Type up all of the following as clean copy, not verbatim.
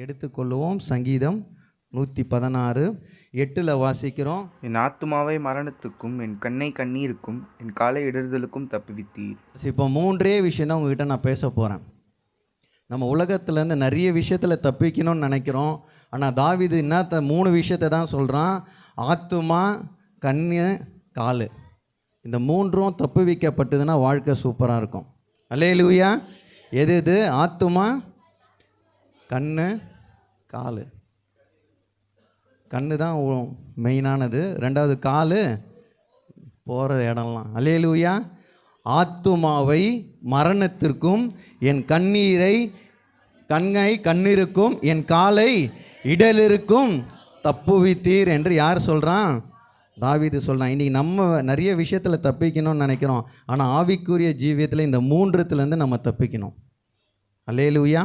எடுத்துக்கொள்வோம். சங்கீதம் 116:8 வாசிக்கிறோம். என் ஆத்துமாவை மரணத்துக்கும் என் கண்ணை கண்ணீருக்கும் என் காலை இடறுதலுக்கும் தப்புவித்தீர். இப்போ 3 விஷயம் தான் உங்ககிட்ட நான் பேச போகிறேன். நம்ம உலகத்துலேருந்து நிறைய விஷயத்தில் தப்பிக்கணும்னு நினைக்கிறோம். ஆனால் தாவீது என்ன 3 விஷயத்தை தான் சொல்கிறான். ஆத்துமா, கண்ணு, கால், இந்த 3ம் தப்புவிக்கப்பட்டதுன்னா வாழ்க்கை சூப்பராக இருக்கும். அல்லேலூயா. எது ஆத்துமா, கண்ணு, கால். கண்ணு தான் மெயினானது. 2வது கால், போகிற இடம்லாம். அல்லேலூயா. ஆத்துமாவை மரணத்திற்கும் என் கண்ணை கண்ணீருக்கும் என் காலை இடலிருக்கும் தப்புவித்தீர் என்று யார் சொல்கிறான்? தாவீது சொல்கிறான். இன்றைக்கி நம்ம நிறைய விஷயத்தில் தப்பிக்கணும்னு நினைக்கிறோம். ஆனால் ஆவிக்குரிய ஜீவியத்தில் இந்த 3த்துலேருந்து நம்ம தப்பிக்கணும். அல்லேலூயா.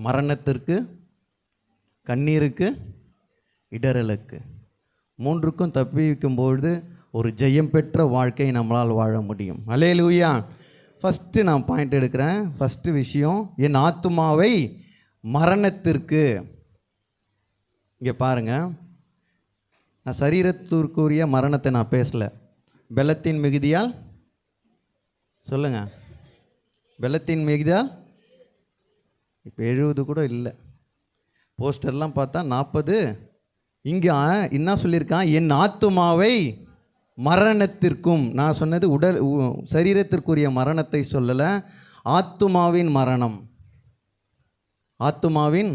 மரணத்திற்கு, கண்ணீருக்கு, இடரலுக்கு, 3க்கும் தப்பிக்கும்பொழுது ஒரு ஜெயம் பெற்ற வாழ்க்கை நம்மளால் வாழ முடியும். அல்லேலூயா. ஃபஸ்ட்டு நான் பாயிண்ட் எடுக்கிறேன். ஃபஸ்ட்டு விஷயம், என் ஆத்துமாவை மரணத்திற்கு. இங்கே பாருங்கள், நான் சரீரத்திற்குரிய மரணத்தை நான் பேசலை. பெலத்தின் மிகுதியால், சொல்லுங்கள், பெலத்தின் மிகுதியால் இப்போ 70 கூட இல்லை. போஸ்டர்லாம் பார்த்தா 40. இங்கே என்ன சொல்லியிருக்கான்? என் ஆத்துமாவை மரணத்திற்கும். நான் சொன்னது சரீரத்திற்குரிய மரணத்தை சொல்லலை, ஆத்துமாவின் மரணம். ஆத்துமாவின்,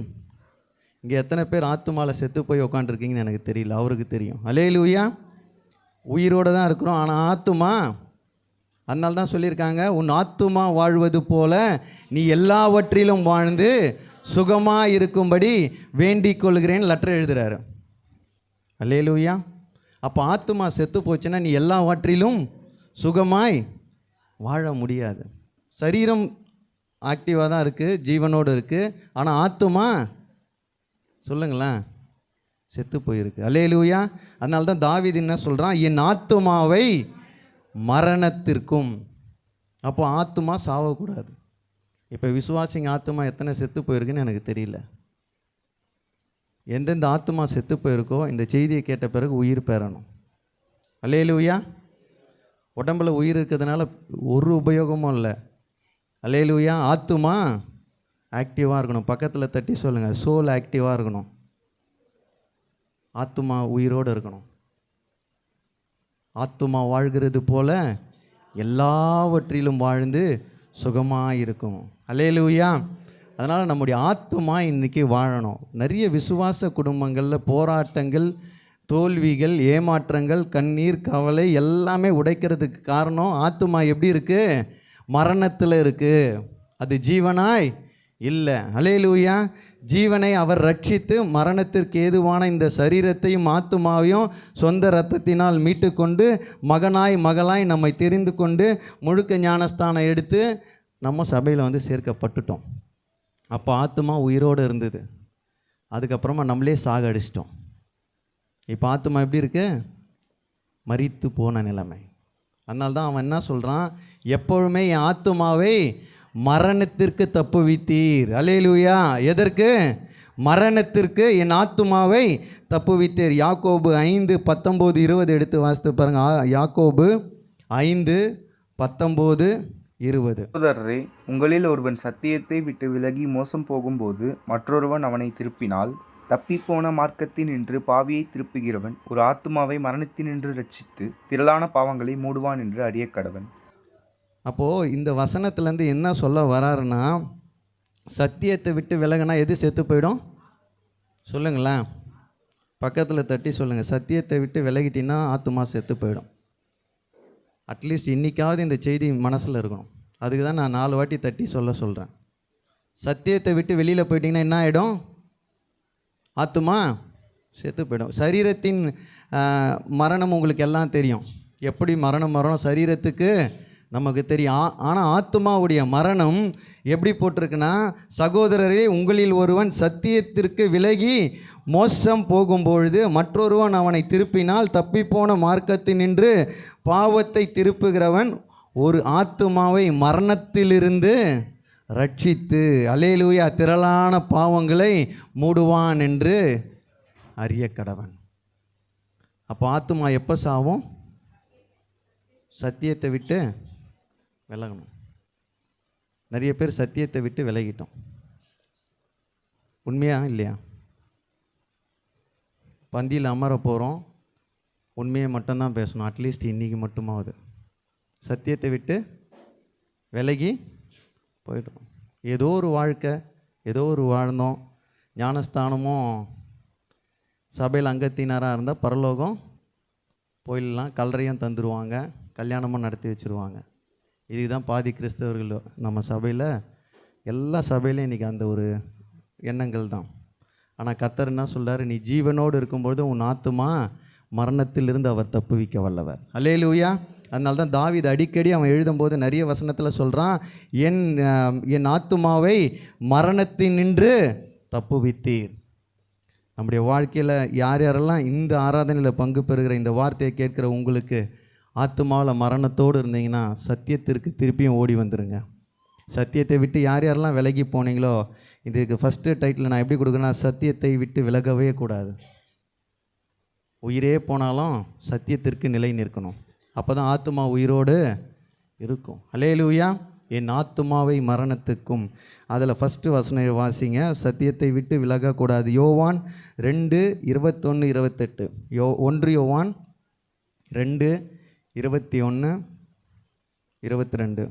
இங்கே எத்தனை பேர் ஆத்துமாவில் செத்து போய் உட்காந்துருக்கீங்கன்னு எனக்கு தெரியல, அவருக்கு தெரியும். அல்லேலூயா. உயிரோடு தான் இருக்கிறோம், ஆனால் ஆத்துமா. அதனால தான் சொல்லியிருக்காங்க, உன் ஆத்துமா வாழ்வது போல நீ எல்லாவற்றிலும் வாழ்ந்து சுகமாக இருக்கும்படி வேண்டிக் கொள்கிறேன்னு லெட்டர் எழுதுகிறாரு. அல்லேலூயா. அப்போ ஆத்துமா செத்து போச்சுன்னா நீ எல்லாவற்றிலும் சுகமாய் வாழ முடியாது. சரீரம் ஆக்டிவாக தான் இருக்குது, ஜீவனோடு இருக்குது, ஆனால் ஆத்துமா சொல்லுங்களேன் செத்து போயிருக்கு. அல்லேலூயா. அதனால தான் தாவீது என்ன சொல்கிறான்? என் ஆத்துமாவை மரணத்திற்கும். அப்போ ஆத்துமா சாவக்கூடாது. இப்போ விசுவாசிங்க ஆத்துமா எத்தனை செத்து போயிருக்குன்னு எனக்கு தெரியல. எந்தெந்த ஆத்துமா செத்து போயிருக்கோ இந்த செய்தியை கேட்ட பிறகு உயிர் பெறணும். அல்லேலூயா. உடம்பில் உயிர் இருக்கிறதுனால ஒரு உபயோகமும் இல்லை. அல்லேலூயா. ஆத்துமா ஆக்டிவாக இருக்கணும். பக்கத்தில் தட்டி சொல்லுங்கள், சோல் ஆக்டிவாக இருக்கணும். ஆத்துமா உயிரோடு இருக்கணும். ஆத்துமா வாழ்கிறது போல எல்லாவற்றிலும் வாழ்ந்து சுகமாக இருக்கும். அல்லேலூயா. அதனால் நம்முடைய ஆத்துமா இன்றைக்கி வாழணும். நிறைய விசுவாச குடும்பங்களில் போராட்டங்கள், தோல்விகள், ஏமாற்றங்கள், கண்ணீர், கவலை எல்லாமே உடைக்கிறதுக்கு காரணம் ஆத்துமா எப்படி இருக்குது? மரணத்தில் இருக்குது. அது ஜீவனாய் இல்லை. அல்லேலூயா. ஜீவனை அவர் ரட்சித்து மரணத்திற்கு ஏதுவான இந்த சரீரத்தையும் ஆத்துமாவையும் சொந்த இரத்தத்தினால் மீட்டு கொண்டு மகனாய் மகளாய் நம்மை தெரிந்து கொண்டு முழுக்க ஞானஸ்தானம் எடுத்து நம்ம சபையில் வந்து சேர்க்கப்பட்டுட்டோம். அப்போ ஆத்துமா உயிரோடு இருந்தது. அதுக்கப்புறமா நம்மளே சாகடிச்சிட்டோம். இப்போ ஆத்துமா எப்படி இருக்கு? மரித்து போன நிலைமை. அதனால தான் அவன் என்ன சொல்கிறான்? எப்பொழுதுமே என் ஆத்துமாவை மரணத்திற்கு தப்புவித்தீர். அல்லேலூயா. எதற்கு? மரணத்திற்கு என் ஆத்துமாவை தப்புவித்தீர். யாக்கோபு 5:19-20 எடுத்து வாசித்து பாருங்கள். யாக்கோபு 5:19-20. சகோதரரே, உங்களில் ஒருவன் சத்தியத்தை விட்டு விலகி மோசம் போகும்போது மற்றொருவன் அவனை திருப்பினால், தப்பிப்போன மார்க்கத்தினின்று பாவியை திருப்புகிறவன் ஒரு ஆத்துமாவை மரணத்தினின்று ரட்சித்து திரளான பாவங்களை மூடுவான் என்று அறிய கடவன். அப்போது இந்த வசனத்துலேருந்து என்ன சொல்ல வராருன்னா, சத்தியத்தை விட்டு விலகினா எது செத்து போயிடும்? சொல்லுங்களேன், பக்கத்தில் தட்டி சொல்லுங்கள். சத்தியத்தை விட்டு விலகிட்டின்னா ஆத்துமா செத்து போயிடும். அட்லீஸ்ட் இன்றைக்காவது இந்த செய்தி மனசில் இருக்கணும். அதுக்கு தான் நான் 4 வாட்டி தட்டி சொல்கிறேன். சத்தியத்தை விட்டு வெளியில் போயிட்டிங்கன்னா என்ன ஆகிடும்? ஆத்துமா செத்து போயிடும். சரீரத்தின் மரணம் உங்களுக்கு எல்லாம் தெரியும். எப்படி மரணம் சரீரத்துக்கு நமக்கு தெரியும். ஆனால் ஆத்துமாவுடைய மரணம் எப்படி போட்டிருக்குன்னா, சகோதரரே, உங்களில் ஒருவன் சத்தியத்திற்கு விலகி மோசம் போகும்பொழுது மற்றொருவன் அவனை திருப்பினால், தப்பிப்போன மார்க்கத்தினின்று பாவத்தை திருப்புகிறவன் ஒரு ஆத்துமாவை மரணத்திலிருந்து ரட்சித்து அல்லேலூயா திரளான பாவங்களை மூடுவான் என்று அறிய கடவன். அப்போ ஆத்துமா எப்போ சாவும்? சத்தியத்தை விட்டு விலகணும். நிறைய பேர் சத்தியத்தை விட்டு விலகிட்டோம். உண்மையா இல்லையா? பந்தியில் அமர போகிறோம், உண்மையை மட்டும்தான் பேசணும். அட்லீஸ்ட் இன்றைக்கி மட்டுமாவது சத்தியத்தை விட்டு விலகி போய்டும். ஏதோ ஒரு வாழ்க்கை, ஏதோ ஒரு வாழ்ந்தோம். ஞானஸ்தானமும் சபையில் அங்கத்தினராக இருந்தால் பரலோகம் போயிடலாம், கல்லறையும் தந்துடுவாங்க, கல்யாணமும் நடத்தி வச்சுருவாங்க. இதுக்கு தான் பாதி கிறிஸ்தவர்கள் நம்ம சபையில், எல்லா சபையிலையும் இன்றைக்கி அந்த ஒரு எண்ணங்கள் தான். ஆனால் கர்த்தர் என்ன சொல்கிறார்? நீ ஜீவனோடு இருக்கும்பொழுது உன் ஆத்துமா மரணத்திலிருந்து அவர் தப்புவிக்க வல்லவர். அல்லேலூயா. அதனால தான் தாவீது அடிக்கடி அவன் எழுதும்போது நிறைய வசனத்தில் சொல்கிறான், என் ஆத்துமாவை மரணத்தினின்று தப்புவித்தீர். நம்முடைய வாழ்க்கையில் யார் யாரெல்லாம் இந்த ஆராதனையில் பங்கு பெறுகிற இந்த வார்த்தையை கேட்குற உங்களுக்கு ஆத்துமாவில் மரணத்தோடு இருந்தீங்கன்னா சத்தியத்திற்கு திருப்பியும் ஓடி வந்துடுங்க. சத்தியத்தை விட்டு யார் யாரெல்லாம் விலகி போனீங்களோ, இதுக்கு ஃபஸ்ட்டு டைட்டில் நான் எப்படி கொடுக்குறேன்னா, சத்தியத்தை விட்டு விலகவே கூடாது. உயிரே போனாலும் சத்தியத்திற்கு நிலை நிற்கணும். அப்போ தான் ஆத்துமா உயிரோடு இருக்கும். அல்லேலூயா. என் ஆத்துமாவை மரணத்துக்கும், அதில் ஃபஸ்ட்டு வசனம் வாசிங்க, சத்தியத்தை விட்டு விலகக்கூடாது. யோவான் 2:21-28. 1 யோவான் 2:21-22.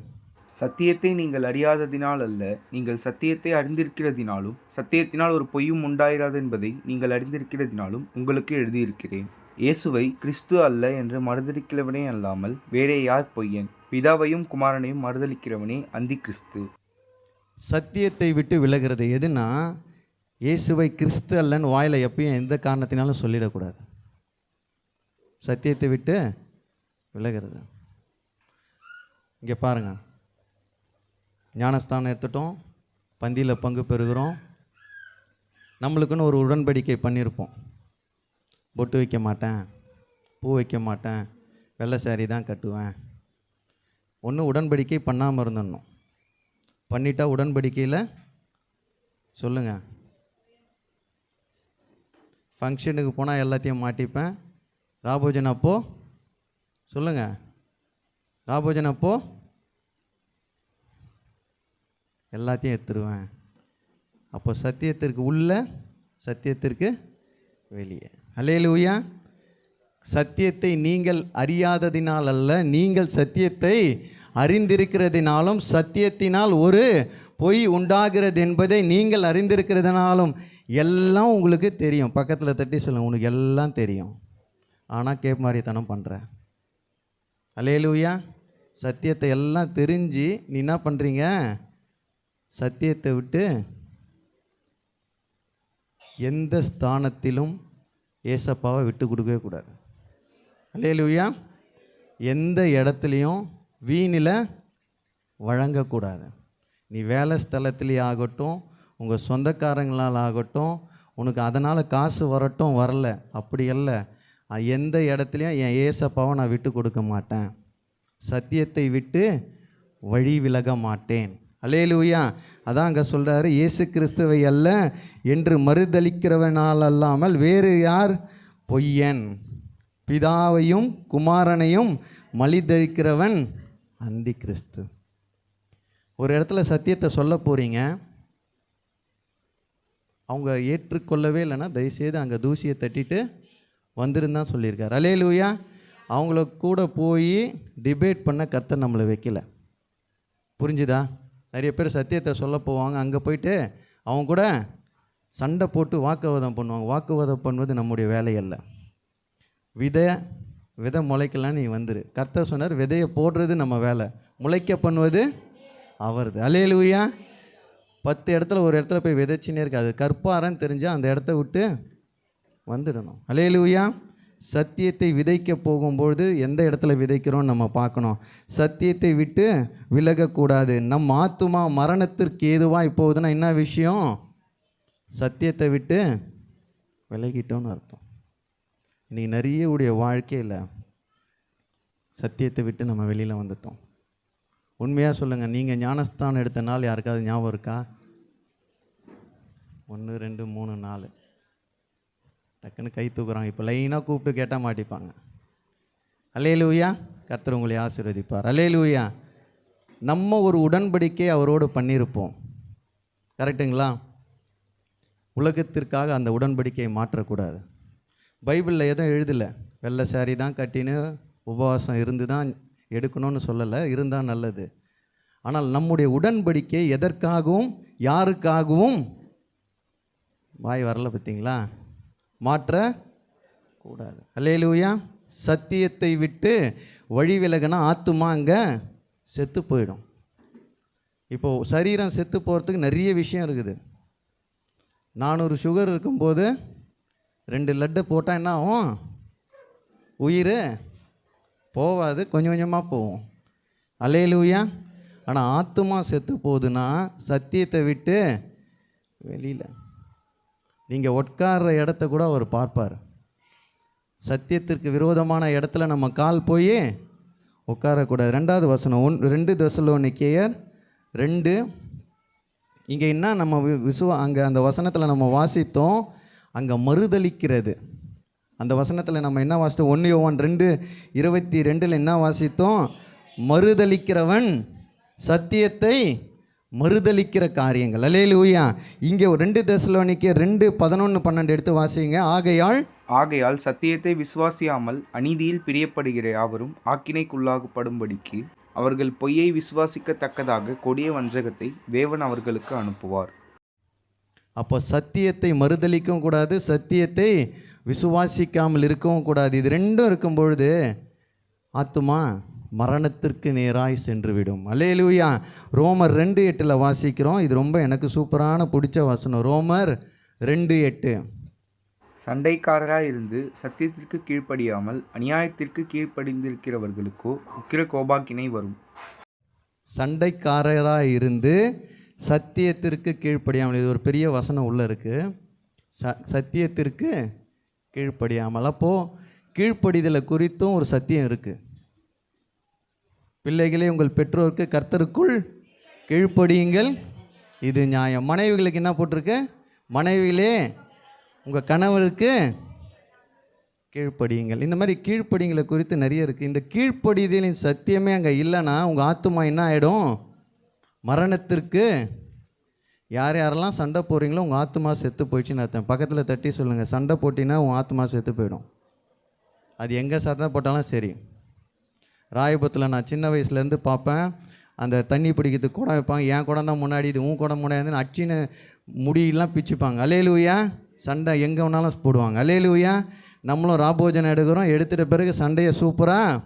சத்தியத்தை நீங்கள் அறியாததினால் அல்ல, நீங்கள் சத்தியத்தை அறிந்திருக்கிறதினாலும், சத்தியத்தினால் ஒரு பொய்யும் உண்டாயிராது என்பதை நீங்கள் அறிந்திருக்கிறதினாலும் உங்களுக்கு எழுதியிருக்கிறேன். இயேசுவை கிறிஸ்து அல்ல என்று மறுதலிக்கிறவனே அல்லாமல் வேறே யார் பொய்யன்? பிதாவையும் குமாரனையும் மறுதலிக்கிறவனே அந்தி கிறிஸ்து. சத்தியத்தை விட்டு விலகிறது எதுனா, இயேசுவை கிறிஸ்து அல்லன்னு வாயில் எப்பயும் எந்த காரணத்தினாலும் சொல்லிடக்கூடாது. சத்தியத்தை விட்டு விலகிறது. இங்கே பாருங்கள், ஞானஸ்தானம் எடுத்துட்டோம், பந்தியில் பங்கு பெறுகிறோம், நம்மளுக்குன்னு ஒரு உடன்படிக்கை பண்ணியிருப்போம். பொட்டு வைக்க மாட்டேன், பூ வைக்க மாட்டேன், வெள்ளை சாரி தான் கட்டுவேன். ஒன்று உடன்படிக்கை பண்ணாமல் இருந்துடணும். பண்ணிட்டா உடன்படிக்கையில் சொல்லுங்கள், ஃபங்க்ஷனுக்கு போனால் எல்லாத்தையும் மாட்டிப்பேன், ராபோஜன் அப்போ சொல்லுங்கள், ராபோஜன் அப்போ எல்லாத்தையும் எடுத்துருவேன். அப்போ சத்தியத்திற்கு உள்ள, சத்தியத்திற்கு வெளியே. அல்லேலூயா. சத்தியத்தை நீங்கள் அறியாததினால் அல்ல, நீங்கள் சத்தியத்தை அறிந்திருக்கிறதினாலும், சத்தியத்தினால் ஒரு பொய் உண்டாகிறது என்பதை நீங்கள் அறிந்திருக்கிறதுனாலும். எல்லாம் உங்களுக்கு தெரியும். பக்கத்தில் தட்டி சொல்லுங்கள், உனக்கு எல்லாம் தெரியும், ஆனால் கேப்மாரித்தனம் பண்ணுற. அல்லேலூயா. சத்தியத்தை எல்லாம் தெரிஞ்சு நீ என்ன பண்ணுறீங்க? சத்தியத்தை விட்டு எந்த ஸ்தானத்திலும் ஏசப்பாவை விட்டு கொடுக்கவே கூடாது. அல்லேலூயா. எந்த இடத்துலையும் வீணில் வழங்கக்கூடாது. நீ வேலை ஸ்தலத்திலே ஆகட்டும், உங்கள் சொந்தக்காரங்களால் ஆகட்டும், உனக்கு அதனால் காசு வரட்டும் வரல, அப்படி அல்ல. எந்த இடத்துலையும் என் ஏசப்பாவை நான் விட்டு கொடுக்க மாட்டேன். சத்தியத்தை விட்டு வழி விலக மாட்டேன். அல்லேலூயா. அதான் அங்கே சொல்கிறாரு, இயேசு கிறிஸ்துவை அல்ல என்று மறுதலிக்கிறவனால் அல்லாமல் வேறு யார் பொய்யன்? பிதாவையும் குமாரனையும் மலிதலிக்கிறவன் அந்தி கிறிஸ்து. ஒரு இடத்துல சத்தியத்தை சொல்ல போகிறீங்க, அவங்க ஏற்றுக்கொள்ளவே இல்லைன்னா தயவுசெய்து அங்கே தூசியை தட்டிட்டு வந்துருந்தான் சொல்லியிருக்கார். அல்லேலூயா. அவங்கள கூட போய் டிபேட் பண்ண கர்த்தர் நம்மளை வைக்கல. புரிஞ்சுதா? நிறைய பேர் சத்தியத்தை சொல்ல போவாங்க, அங்கே போயிட்டு அவங்க கூட சண்டை போட்டு வாக்குவாதம் பண்ணுவாங்க. வாக்குவாதம் பண்ணுவது நம்முடைய வேலை அல்ல. விதை முளைக்கலாம், நீ வந்துரு. கர்த்தர் சொன்னார், விதையை போடுறது நம்ம வேலை, முளைக்க பண்ணுவது அவரது. அல்லேலூயா. 10 இடத்துல ஒரு இடத்துல போய் விதைச்சினே இருக்காது. கற்பாரன்னு தெரிஞ்சால் அந்த இடத்த விட்டு வந்துடணும். அல்லேலூயா. சத்தியத்தை விதைக்க போகும்பொழுது எந்த இடத்துல விதைக்கிறோன்னு நம்ம பார்க்கணும். சத்தியத்தை விட்டு விலகக்கூடாது. நம் ஆத்துமா மரணத்திற்கு ஏதுவாக போகுதுன்னா என்ன விஷயம்? சத்தியத்தை விட்டு விலகிட்டோன்னு அர்த்தம். இன்றைக்கி நிறைய உடைய வாழ்க்கையில் சத்தியத்தை விட்டு நம்ம வெளியில் வந்துட்டோம். உண்மையாக சொல்லுங்கள், நீங்கள் ஞானஸ்தானம் எடுத்த நாள் யாருக்காவது ஞாபகம் இருக்கா? 1 2 3 4 டக்குன்னு கை தூக்குறாங்க. இப்போ லைனாக கூப்பிட்டு கேட்டால் மாட்டிப்பாங்க. அல்லேலூயா. கர்த்தர் உங்களை ஆசீர்வதிப்பார். அல்லேலூயா. நம்ம ஒரு உடன்படிக்கை அவரோடு பண்ணியிருப்போம், கரெக்டுங்களா? உலகத்திற்காக அந்த உடன்படிக்கையை மாற்றக்கூடாது. பைபிளில் எதுவும் எழுதலை, வெள்ளை சாரி தான் கட்டின்னு உபவாசம் இருந்து தான் எடுக்கணும்னு சொல்லலை, இருந்தால் நல்லது. ஆனால் நம்முடைய உடன்படிக்கை எதற்காகவும் யாருக்காகவும் வாய் வரல பார்த்தீங்களா, மாற்றக்கூடாது. அல்லேலூயா. சத்தியத்தை விட்டு வழி விலகினா ஆத்துமா அங்கே செத்து போயிடும். இப்போது சரீரம் செத்து போகிறதுக்கு நிறைய விஷயம் இருக்குது. 400 சுகர் இருக்கும்போது 2 லட்டு போட்டால் என்ன ஆகும்? உயிர் போகாது, கொஞ்சம் கொஞ்சமாக போகும். அல்லேலூயா. ஆனால் ஆத்துமா செத்து போகுதுன்னா சத்தியத்தை விட்டு வெளியில் நீங்கள் உட்கார்ற இடத்த கூட அவர் பார்ப்பார். சத்தியத்திற்கு விரோதமான இடத்துல நம்ம கால் போய் உட்காரக்கூடாது. 2வது வசனம் 2 தெசலோனிக்கேயர் 2. இங்கே என்ன நம்ம அங்கே அந்த வசனத்தில் நம்ம வாசித்தோம், அங்கே மறுதலிக்கிறது. அந்த வசனத்தில் நம்ம என்ன வாசித்தோம்? 1 யோவான் 2:22 என்ன வாசித்தோம்? மறுதலிக்கிறவன் சத்தியத்தை மறுதலிக்கிற காரியங்கள். அல்லேலூயா. இங்கே 2 தெசலோனிக்கேயர் 2:11-12 எடுத்து வாசிங்க. ஆகையால் சத்தியத்தை விசுவாசியாமல் அநீதியில் பிரியப்படுகிற யாவரும் ஆக்கினைக்குள்ளாகப்படும்படிக்கு அவர்கள் பொய்யை விசுவாசிக்கத்தக்கதாக கொடிய வஞ்சகத்தை தேவன் அவர்களுக்கு அனுப்புவார். அப்போ சத்தியத்தை மறுதலிக்கவும் கூடாது, சத்தியத்தை விசுவாசிக்காமல் இருக்கவும் கூடாது. இது ரெண்டும் இருக்கும் பொழுது ஆத்துமா மரணத்திற்கு நேராய் சென்றுவிடும். அல்லேலூயா. ரோமர் 2:8 வாசிக்கிறோம். இது ரொம்ப எனக்கு சூப்பரான பிடிச்ச வசனம். ரோமர் 2:8. சண்டைக்காரராய் இருந்து சத்தியத்திற்கு கீழ்ப்படியாமல் அநியாயத்திற்கு கீழ்ப்படிந்திருக்கிறவர்களுக்கோ உக்கிர கோபாக்கினை வரும். சண்டைக்காரராய் இருந்து சத்தியத்திற்கு கீழ்ப்படியாமல், இது ஒரு பெரிய வசனம் உள்ளே இருக்குது. சத்தியத்திற்கு கீழ்ப்படியாமல், அப்போது கீழ்ப்படிதலை குறித்தும் ஒரு சத்தியம் இருக்குது. பிள்ளைகளே, உங்கள் பெற்றோருக்கு கர்த்தருக்குள் கீழ்ப்படியுங்கள், இது நியாயம். மனைவிகளுக்கு என்ன போட்டிருக்கு? மனைவிகளே உங்கள் கணவருக்கு கீழ்ப்படியுங்கள். இந்த மாதிரி கீழ்ப்படிங்களை குறித்து நிறைய இருக்குது. இந்த கீழ்ப்படிதலின் சத்தியமே அங்கே இல்லைன்னா உங்கள் ஆத்துமா என்ன ஆகிடும்? மரணத்திற்கு. யார் யாரெல்லாம் சண்டை போடுறீங்களோ உங்கள் ஆத்துமா செத்து போயிடுச்சுன்னு அர்த்தம். பக்கத்தில் தட்டி சொல்லுங்கள், சண்டை போட்டினா உங்கள் ஆத்துமா செத்து போயிடும். அது எங்கே சத்தம் போட்டாலும் சரி. ராயபுரத்தில் நான் சின்ன வயசுலேருந்து பார்ப்பேன், அந்த தண்ணி பிடிக்கிறதுக்கு குடம் வைப்பாங்க. என் குடம் தான் முன்னாடி, இது உன் குடம் முன்னாடி அச்சின்னு முடியெல்லாம் பிச்சுப்பாங்க. அல்லேலூயா. சண்டை எங்கே வேணாலும் போடுவாங்க. அல்லேலூயா. நம்மளும் ராபோஜனம் எடுக்கிறோம், எடுத்துகிட்ட பிறகு சண்டையை சூப்பராக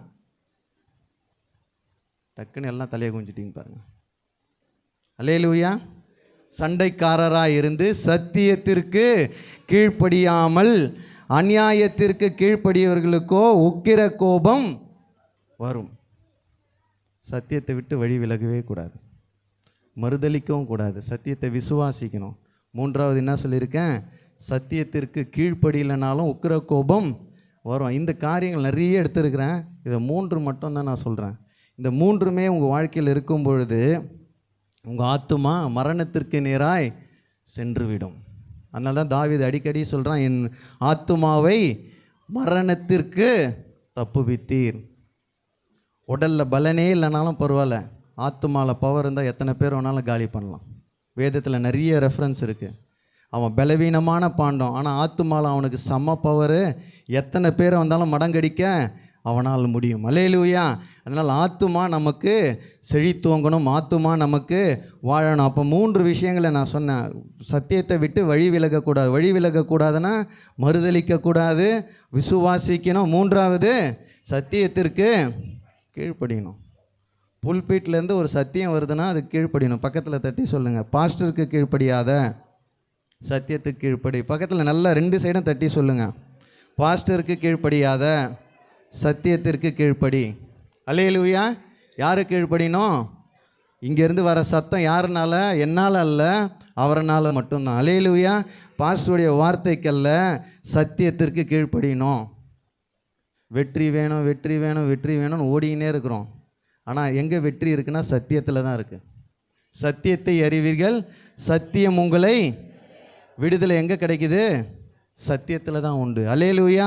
டக்குன்னு எல்லாம் தலையை குஞ்சிட்டிங்க பாருங்கள். அல்லேலூயா. சண்டைக்காரராக இருந்து சத்தியத்திற்கு கீழ்ப்படியாமல் அநியாயத்திற்கு கீழ்ப்படியவர்களுக்கோ உக்கிர கோபம் வரும். சத்தியத்தை விட்டு வழி விலகவே கூடாது, மறுதலிக்கவும் கூடாது, சத்தியத்தை விசுவாசிக்கணும். 3வது என்ன சொல்லியிருக்கேன்? சத்தியத்திற்கு கீழ்ப்படியிலனாலும் உக்கிர கோபம் வரும். இந்த காரியங்கள் நிறைய எடுத்துருக்கிறேன், இதை 3 மட்டும்தான் நான் சொல்கிறேன். இந்த 3மே உங்கள் வாழ்க்கையில் இருக்கும் பொழுது உங்கள் ஆத்துமா மரணத்திற்கு நேராய் சென்றுவிடும். அதனால தான் தாவீது அடிக்கடி சொல்கிறான், என் ஆத்துமாவை மரணத்திற்கு தப்புவித்தீர். உடலில் பலனே இல்லைனாலும் பரவாயில்ல, ஆத்துமாவில் பவர் இருந்தால் எத்தனை பேர் வேணாலும் காலி பண்ணலாம். வேதத்தில் நிறைய ரெஃபரன்ஸ் இருக்குது. அவன் பலவீனமான பாண்டம், ஆனால் ஆத்துமாவில் அவனுக்கு செம்ம பவர். எத்தனை பேரை வந்தாலும் மடங்கடிக்க அவனால் முடியும். அல்லேலூயா. அதனால் ஆத்துமா நமக்கு செழித்துவங்கணும், ஆத்துமா நமக்கு வாழணும். அப்போ 3 விஷயங்களை நான் சொன்னேன். சத்தியத்தை விட்டு வழி விலகக்கூடாது. வழி விலகக்கூடாதுன்னா மறுதலிக்கக்கூடாது, விசுவாசிக்கணும். 3வது சத்தியத்திற்கு கீழ்ப்படியணும். புல்பீட்லேருந்து ஒரு சத்தியம் வருதுன்னா அது கீழ்ப்படியணும். பக்கத்தில் தட்டி சொல்லுங்கள், பாஸ்டருக்கு கீழ்ப்படியாத சத்தியத்துக்கு கீழ்ப்படி. பக்கத்தில் நல்லா 2 சைடும் தட்டி சொல்லுங்கள், பாஸ்டருக்கு கீழ்ப்படியாத சத்தியத்திற்கு கீழ்ப்படி. அல்லேலூயா. யாரு கீழ்ப்படினோம்? இங்கேருந்து வர சத்தம் யாருனால? என்னால் அல்ல, அவரனால் மட்டும்தான். அல்லேலூயா. பாஸ்டருடைய வார்த்தைக்கல்ல, சத்தியத்திற்கு கீழ்ப்படினோம். வெற்றி வேணும் வெற்றி வேணும் வெற்றி வேணும்னு ஓடிக்கினே இருக்கிறோம். ஆனால் எங்கே வெற்றி இருக்குன்னா சத்தியத்தில் தான் இருக்குது. சத்தியத்தை அறிவீர்கள், சத்தியம் உங்களை விடுதலை எங்கே கிடைக்குது? சத்தியத்தில் தான் உண்டு. அல்லேலூயா.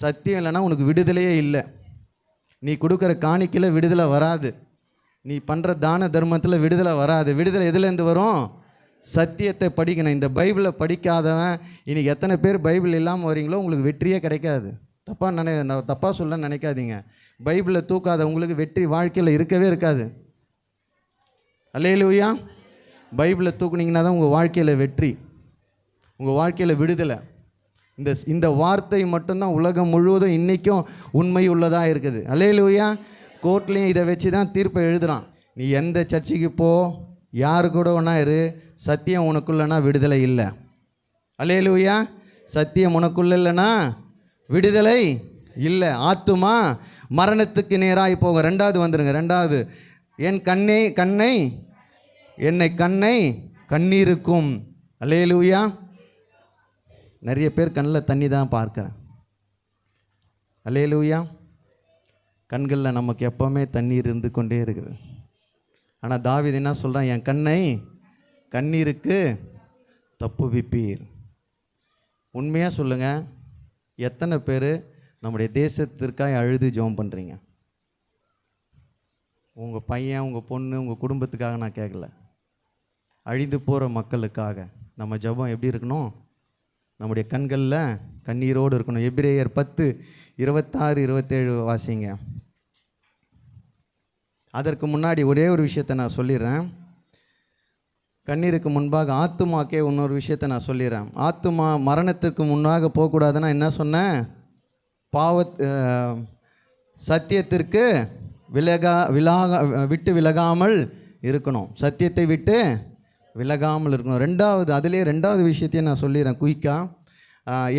சத்தியம் இல்லைன்னா உனக்கு விடுதலையே இல்லை. நீ கொடுக்குற காணிக்கையில் விடுதலை வராது, நீ பண்ணுற தான தர்மத்தில் விடுதலை வராது. விடுதலை எதுலேருந்து வரும்? சத்தியத்தை படிக்கணும். இந்த பைபிளை படிக்காதவன் இன்றைக்கி எத்தனை பேர் பைபிள் இல்லாமல் வரீங்களோ உங்களுக்கு வெற்றியே கிடைக்காது. தப்பாக சொல்ல நினைக்காதீங்க. பைபிளை தூக்காத உங்களுக்கு வெற்றி வாழ்க்கையில் இருக்கவே இருக்காது. அல்லேலூயா. பைபிளை தூக்குனீங்கன்னா தான் உங்கள் வாழ்க்கையில் வெற்றி, உங்கள் வாழ்க்கையில் விடுதலை. இந்த வார்த்தை மட்டும்தான் உலகம் முழுவதும் இன்றைக்கும் உண்மை உள்ளதாக இருக்குது. அல்லேலூயா. கோர்ட்லேயும் இதை வச்சு தான் தீர்ப்பை எழுதுகிறான். நீ எந்த சர்ச்சுக்கு போ, யாரு கூட ஒன்றா இரு, சத்தியம் உனக்குள்ளனா விடுதலை இல்லை. அல்லேலூயா. சத்தியம் உனக்குள்ள இல்லைன்னா விடுதலை இல்லை. ஆத்துமா மரணத்துக்கு நேராக போக. ரெண்டாவது வந்துடுங்க. ரெண்டாவது, என் கண்ணை கண்ணீருக்கும். அல்லேலூயா. நிறைய பேர் கண்ணில் தண்ணி தான் பார்க்குறேன். அல்லேலூயா. கண்களில் நமக்கு எப்போவுமே தண்ணீர் இருந்து கொண்டே இருக்குது. ஆனால் தாவீது என்ன சொல்கிறான்? என் கண்ணை கண்ணீருக்கு தப்புவிப்பீர். உண்மையாக சொல்லுங்கள், எத்தனை பேர் நம்முடைய தேசத்திற்காக அழுது ஜெபம் பண்ணுறீங்க? உங்கள் பையன், உங்கள் பொண்ணு, உங்கள் குடும்பத்துக்காக நான் கேட்கல, அழிந்து போகிற மக்களுக்காக நம்ம ஜெபம் எப்படி இருக்கணும்? நம்முடைய கண்களில் கண்ணீரோடு இருக்கணும். எபிரேயர் 10:26-27 வாசிங்க. அதற்கு முன்னாடி ஒரே ஒரு விஷயத்தை நான் சொல்லிடுறேன். கண்ணீருக்கு முன்பாக ஆத்துமாக்கே இன்னொரு விஷயத்தை நான் சொல்லிடுறேன். ஆத்துமா மரணத்திற்கு முன்னாக போகக்கூடாதுன்னா என்ன சொன்னேன்? சத்தியத்திற்கு விட்டு விலகாமல் இருக்கணும். சத்தியத்தை விட்டு விலகாமல் இருக்கணும். ரெண்டாவது விஷயத்தையும் நான் சொல்லிடுறேன் குயிக்கா.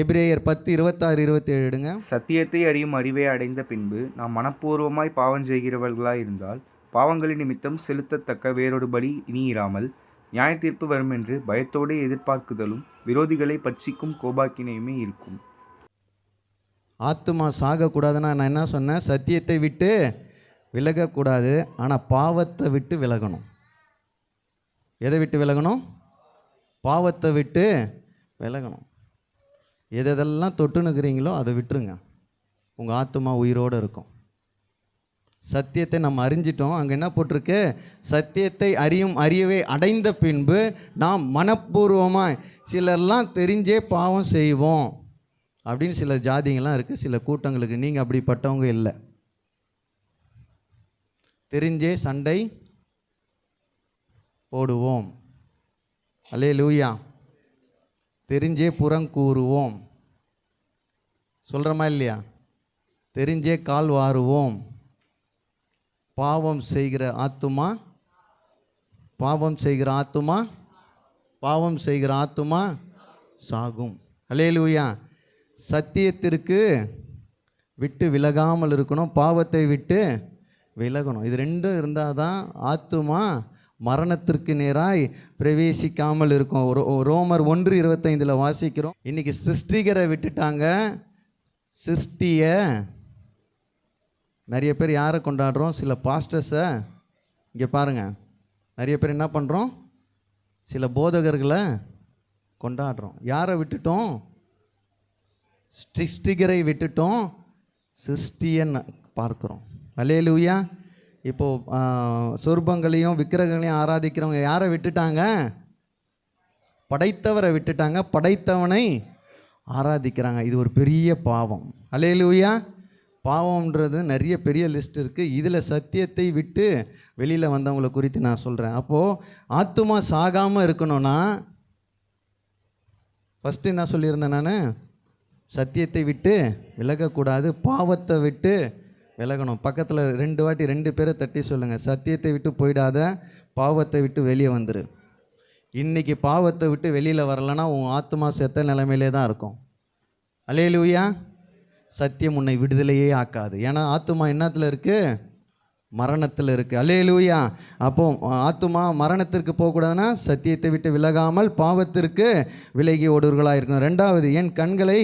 எபிரேயர் 10:26-27 எடுங்க. சத்தியத்தை அறியும் அறிவை அடைந்த பின்பு நாம் மனப்பூர்வமாய் பாவம் செய்கிறவர்களாய் இருந்தால் பாவங்களின் நிமித்தம் செலுத்தத்தக்க வேறொரு பலி இனி இராமல் நியாய தீர்ப்பு வரும் என்று பயத்தோடு எதிர்பார்க்குதலும் விரோதிகளை பட்சிக்கும் கோபாக்கினையுமே இருக்கும். ஆத்துமா சாகக்கூடாதுன்னா நான் என்ன சொன்னேன்? சத்தியத்தை விட்டு விலகக்கூடாது, ஆனால் பாவத்தை விட்டு விலகணும். எதை விட்டு விலகணும்? பாவத்தை விட்டு விலகணும். எதெல்லாம் தொட்டுனுக்கிறீங்களோ அதை விட்டுருங்க, உங்கள் ஆத்துமா உயிரோடு இருக்கும். சத்தியத்தை நம்ம அறிஞ்சிட்டோம். அங்கே என்ன போட்டிருக்கு? சத்தியத்தை அறியவே அடைந்த பின்பு நாம் மனப்பூர்வமாக, சிலர்லாம் தெரிஞ்சே பாவம் செய்வோம் அப்படின்னு சில ஜாதிங்கள்லாம் இருக்குது, சில கூட்டங்களுக்கு. நீங்கள் அப்படிப்பட்டவங்க இல்லை. தெரிஞ்சே சண்டை போடுவோம். அல்லேலூயா. தெரிஞ்சே புறங்கூறுவோம். சொல்கிறோமா இல்லையா? தெரிஞ்சே கால் வாருவோம். பாவம் செய்கிற ஆத்துமா சாகும். அல்லேலூயா. சத்தியத்திற்கு விட்டு விலகாமல் இருக்கணும், பாவத்தை விட்டு விலகணும். இது ரெண்டும் இருந்தால் தான் ஆத்துமா மரணத்திற்கு நேராய் பிரவேசிக்காமல் இருக்கும். ரோமர் 1:25 வாசிக்கிறோம். இன்றைக்கி சிருஷ்டிகரை விட்டுட்டாங்க, சிருஷ்டியை. நிறைய பேர் யாரை கொண்டாடுறோம்? சில பாஸ்டர்ஸை. இங்கே பாருங்கள், நிறைய பேர் என்ன பண்ணுறோம்? சில போதகர்களை கொண்டாடுறோம். யாரை விட்டுட்டோம்? சிருஷ்டிகரை விட்டுட்டோம், சிருஷ்டியன்னு பார்க்குறோம். அல்லேலூயா. இப்போது சொர்பங்களையும் விக்கிரகங்களையும் ஆராதிக்கிறவங்க யாரை விட்டுட்டாங்க? படைத்தவரை விட்டுட்டாங்க, படைத்தவனை ஆராதிக்கிறாங்க. இது ஒரு பெரிய பாவம். அல்லேலூயா. பாவம்ன்றது நிறைய பெரிய லிஸ்ட் இருக்குது. இதில் சத்தியத்தை விட்டு வெளியில் வந்தவங்களை குறித்து நான் சொல்கிறேன். அப்போது ஆத்துமா சாகாமல் இருக்கணும்னா ஃபஸ்ட்டு என்ன சொல்லியிருந்தேன் நான்? சத்தியத்தை விட்டு விலகக்கூடாது, பாவத்தை விட்டு விலகணும். பக்கத்தில் 2 வாட்டி 2 பேரை தட்டி சொல்லுங்கள், சத்தியத்தை விட்டு போயிடாத, பாவத்தை விட்டு வெளியே வந்துரு. இன்றைக்கி பாவத்தை விட்டு வெளியில் வரலைன்னா உன் ஆத்மா செத்த நிலைமையிலே தான் இருக்கும். அல்லேலூயா. சத்தியம் உன்னை விடுதலையே ஆக்காது. ஏன்னா ஆத்மா என்னத்தில் இருக்குது? மரணத்தில் இருக்குது. அல்லேலூயா. அப்போ ஆத்துமா மரணத்திற்கு போகக்கூடாதுன்னா சத்தியத்தை விட்டு விலகாமல் பாவத்திற்கு விலகி ஓடுவர்களாக இருக்கணும். ரெண்டாவது, என் கண்களை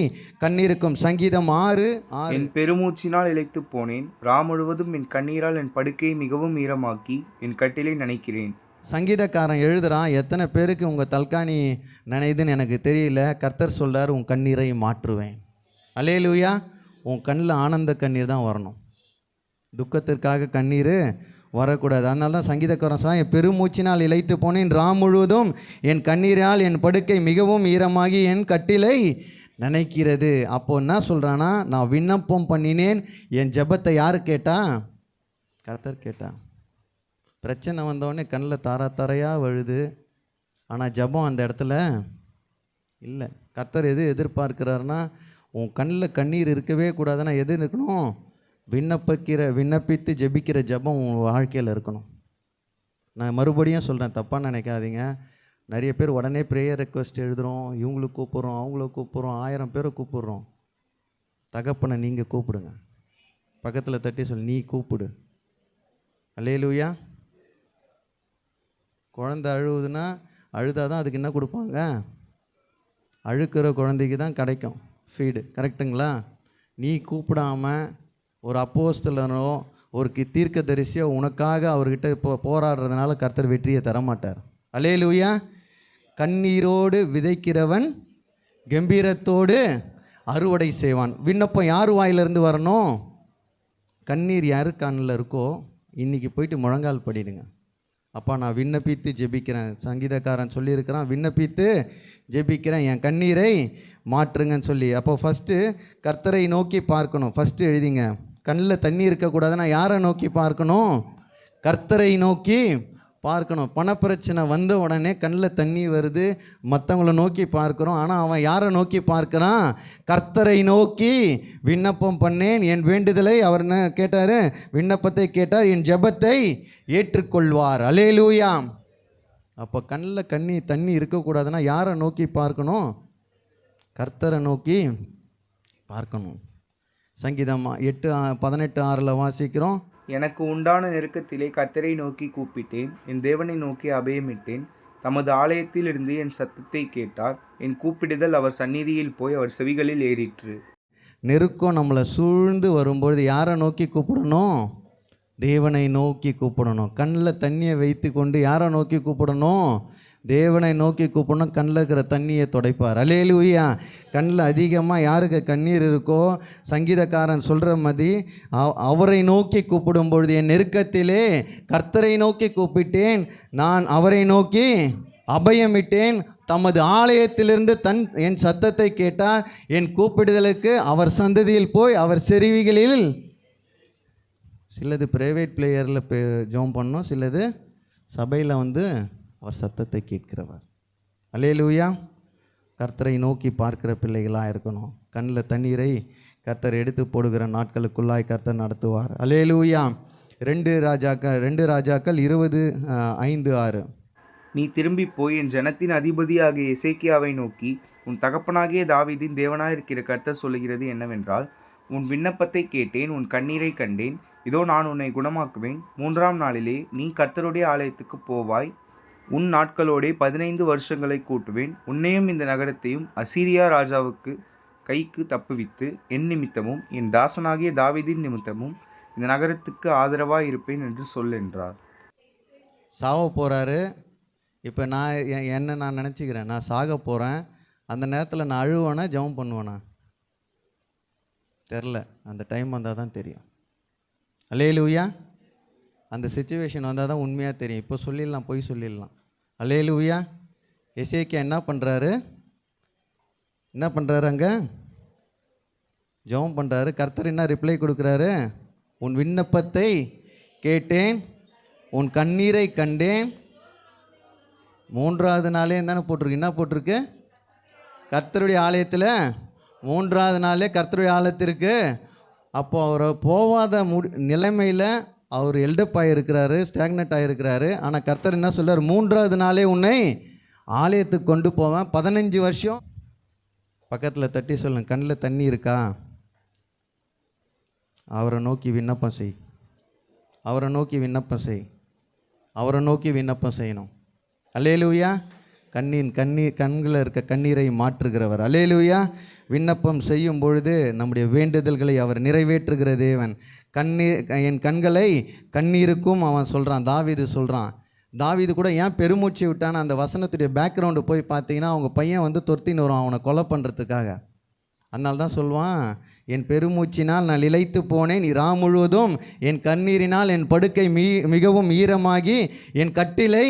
கண்ணீருக்கும். சங்கீதம் 6:6. என் பெருமூச்சினால் இளைத்து போனேன், முழுவதும் என் கண்ணீரால் என் படுக்கையை மிகவும் ஈரமாக்கி என் கட்டிலை நனைக்கிறேன். சங்கீதக்காரன் எழுதுகிறான், எத்தனை பேருக்கு உங்கள் தல்காணி நனையுதுன்னு எனக்கு தெரியல, கர்த்தர் சொல்கிறார், உன் கண்ணீரை மாற்றுவேன். அல்லேலூயா. உன் கண்ணில் ஆனந்த கண்ணீர் தான் வரணும், துக்கத்திற்காக கண்ணீர் வரக்கூடாது. அதனால தான் சங்கீதக்காரன் சொன்னால், என் பெருமூச்சினால் இளைத்து போனேன், முழுவதும் என் கண்ணீரால் என் படுக்கை மிகவும் ஈரமாகி என் கட்டிலை நினைக்கிறது. அப்போ என்ன சொல்கிறான்னா, நான் விண்ணப்பம் பண்ணினேன், என் ஜெபத்தை யார் கேட்டா? கர்த்தர் கேட்டா. பிரச்சனை வந்தோடனே கண்ணில் தாரையாக வழுது, ஆனால் ஜெபம் அந்த இடத்துல இல்லை. கர்த்தர் எது எதிர்பார்க்கிறாருன்னா, உன் கண்ணில் கண்ணீர் இருக்கவே கூடாதுன்னா எது இருக்கணும்? விண்ணப்பித்து ஜெபிக்கிற ஜெபம் உங்கள் வாழ்க்கையில் இருக்கணும். நான் மறுபடியும் சொல்கிறேன், தப்பாக நினைக்காதீங்க. நிறைய பேர் உடனே ப்ரேயர் ரெக்வெஸ்ட் எழுதுகிறோம், இவங்களுக்கு கூப்பிட்றோம், அவங்கள கூப்பிட்றோம், 1000 பேரை கூப்பிட்றோம். தகப்பனை நீங்கள் கூப்பிடுங்க. பக்கத்தில் தட்டி சொல்லி, நீ கூப்பிடு. அல்லேலூயா. குழந்தை அழுவுதுன்னா அழுதாதான் அதுக்கு என்ன கொடுப்பாங்க? அழுக்கிற குழந்தைக்கு தான் கிடைக்கும் ஃபீடு. கரெக்டுங்களா? நீ கூப்பிடாமல் ஒரு அப்போஸ்தலனோ ஒரு தீர்க்கதரிசியோ உனக்காக அவர்கிட்ட போராடுறதுனால கர்த்தர் வெற்றியை தரமாட்டார். அல்லேலூயா. கண்ணீரோடு விதைக்கிறவன் கம்பீரத்தோடு அறுவடை செய்வான். விண்ணப்பம் யார் வாயிலிருந்து வரணும்? கண்ணீர் யாரு கண்ணில் இருக்கோ இன்றைக்கி போயிட்டு முழங்கால் படிடுங்க. அப்பா, நான் விண்ணப்பித்து ஜெபிக்கிறேன். சங்கீதக்காரன் சொல்லியிருக்கிறான், விண்ணப்பித்து ஜெபிக்கிறேன், என் கண்ணீரை மாற்றுங்கன்னு சொல்லி. அப்போ ஃபஸ்ட்டு கர்த்தரை நோக்கி பார்க்கணும். ஃபஸ்ட்டு எழுதிங்க, கண்ணில் தண்ணி இருக்கக்கூடாதுன்னா யாரை நோக்கி பார்க்கணும்? கர்த்தரை நோக்கி பார்க்கணும். பணப்பிரச்சனை வந்த உடனே கண்ணில் தண்ணி வருது, மற்றவங்கள நோக்கி பார்க்குறோம். ஆனால் அவன் யாரை நோக்கி பார்க்குறான்? கர்த்தரை நோக்கி விண்ணப்பம் பண்ணேன், என் வேண்டுதலை அவர் என்ன கேட்டார்? விண்ணப்பத்தை கேட்டார், என் ஜெபத்தை ஏற்றுக்கொள்வார். அல்லேலூயா. அப்போ கண்ணில் தண்ணி இருக்கக்கூடாதுன்னா யாரை நோக்கி பார்க்கணும்? கர்த்தரை நோக்கி பார்க்கணும். சங்கீதம் 8:18-6 வாசிக்கிறோம். எனக்கு உண்டான நெருக்கத்திலே கர்த்தரை நோக்கி கூப்பிட்டேன், என் தேவனை நோக்கி அபயமிட்டேன். தமது ஆலயத்தில் இருந்து என் சத்தத்தை கேட்டார், என் கூப்பிடுதல் அவர் சந்நிதியில் போய் அவர் செவிகளில் ஏறிற்று. நெருக்கம் நம்மளை சூழ்ந்து வரும்பொழுது யாரை நோக்கி கூப்பிடணும்? தேவனை நோக்கி கூப்பிடணும். கண்ணில் தண்ணியை வைத்து கொண்டு யாரை நோக்கி கூப்பிடணும்? தேவனை நோக்கி கூப்பிடணும். கண்ணில் இருக்கிற தண்ணியை துடைப்பார். அல்லேலூயா. கண்ணில் அதிகமாக யாருக்கு கண்ணீர் இருக்கோ, சங்கீதக்காரன் சொல்கிற மாதிரி அவரை நோக்கி கூப்பிடும் பொழுது, என் நெருக்கத்திலே கர்த்தரை நோக்கி கூப்பிட்டேன், நான் அவரை நோக்கி அபயமிட்டேன், தமது ஆலயத்திலிருந்து என் சத்தத்தை கேட்டார், என் கூப்பிடுதலுக்கு அவர் சந்ததியில் போய் அவர் செருவிகளில். சிலது ப்ரைவேட் பிளேயரில் ஜோம் பண்ணோம், சிலது சபையில் அவர் சத்தத்தை கேட்கிறவர். அல்லேலூயா. கர்த்தரை நோக்கி பார்க்கிற பிள்ளைகளாக இருக்கணும். கண்ணில் தண்ணீரை கர்த்தர் எடுத்து போடுகிற நாட்களுக்குள்ளாய் கர்த்தர் நடத்துவார். அல்லேலூயா. 2 ராஜாக்கள் 20:5-6. நீ திரும்பி போய் என் ஜனத்தின் அதிபதியாகிய எசேக்கியாவை நோக்கி, உன் தகப்பனாகிய தாவீதின் தேவனாயிருக்கிற கர்த்தர் சொல்லுகிறது என்னவென்றால், உன் விண்ணப்பத்தை கேட்டேன், உன் கண்ணீரை கண்டேன். இதோ நான் உன்னை குணமாக்குவேன். 3ஆம் நாளிலே நீ கர்த்தருடைய ஆலயத்துக்கு போவாய். உன் நாட்களோடே 15 வருஷங்களை கூட்டுவேன். உன்னையும் இந்த நகரத்தையும் அசீரியா ராஜாவுக்கு கைக்கு தப்புவித்து என் நிமித்தமும் என் தாசனாகிய தாவீதின் நிமித்தமும் இந்த நகரத்துக்கு ஆதரவாக இருப்பேன் என்று சொல் என்றார். சாவ போகிறாரு. இப்போ நான் நினச்சிக்கிறேன், நான் சாக போகிறேன். அந்த நேரத்தில் நான் அழுவேனா ஜெபம் பண்ணுவேனா? தெரில. அந்த டைம் வந்தால் தான் தெரியும். அல்லேலூயா. அந்த சிச்சுவேஷன் வந்தால் தான் உண்மையாக தெரியும். இப்போ சொல்லிடலாம், போய் சொல்லிடலாம். அல்லேலூயா. எசேக்கியா என்ன பண்ணுறாரு? அங்கே ஜெபம் பண்ணுறாரு. கர்த்தர் என்ன ரிப்ளை கொடுக்குறாரு? உன் விண்ணப்பத்தை கேட்டேன், உன் கண்ணீரை கண்டேன். 3ஆவது நாளே தானே போட்டிருக்கு. என்ன போட்டிருக்கு? கர்த்தருடைய ஆலயத்தில் 3ஆவது நாளே கர்த்தருடைய ஆலயத்திற்கு. அப்போ அவர் போகாத நிலைமையில் அவர் எல்டப் ஆகிருக்கிறாரு, ஸ்டாக்னட் ஆகிருக்கிறாரு. ஆனால் கர்த்தர் என்ன சொல்றார்? 3ஆவது நாளே உன்னை ஆலயத்துக்கு கொண்டு போவேன். 15 வருஷம். பக்கத்தில் தட்டி சொல்லுங்க, கண்ணில் தண்ணி இருக்கா? அவரை நோக்கி விண்ணப்பம் செய். அவரை நோக்கி விண்ணப்பம் செய். அவரை நோக்கி விண்ணப்பம் செய்யணும். அல்லேலூயா. கண்களில் இருக்க கண்ணீரை மாற்றுகிறவர். அல்லேலூயா. விண்ணப்பம் செய்யும் பொழுது நம்முடைய வேண்டுதல்களை அவர் நிறைவேற்றுகிற தேவன். என் கண்களை கண்ணீருக்கும் அவன் சொல்கிறான். தாவீது சொல்கிறான். தாவீது கூட ஏன் பெருமூச்சு விட்டான அந்த வசனத்துடைய பேக்ரவுண்டு போய் பார்த்தீங்கன்னா அவங்க பையன் தொர்த்தின்னு வரும் அவனை கொலை பண்ணுறதுக்காக. அதனால தான் சொல்லுவான், என் பெருமூச்சினால் நான் இளைத்து போனேன், இரா முழுவதும் என் கண்ணீரினால் என் படுக்கை மிகவும் ஈரமாகி என் கட்டிலை.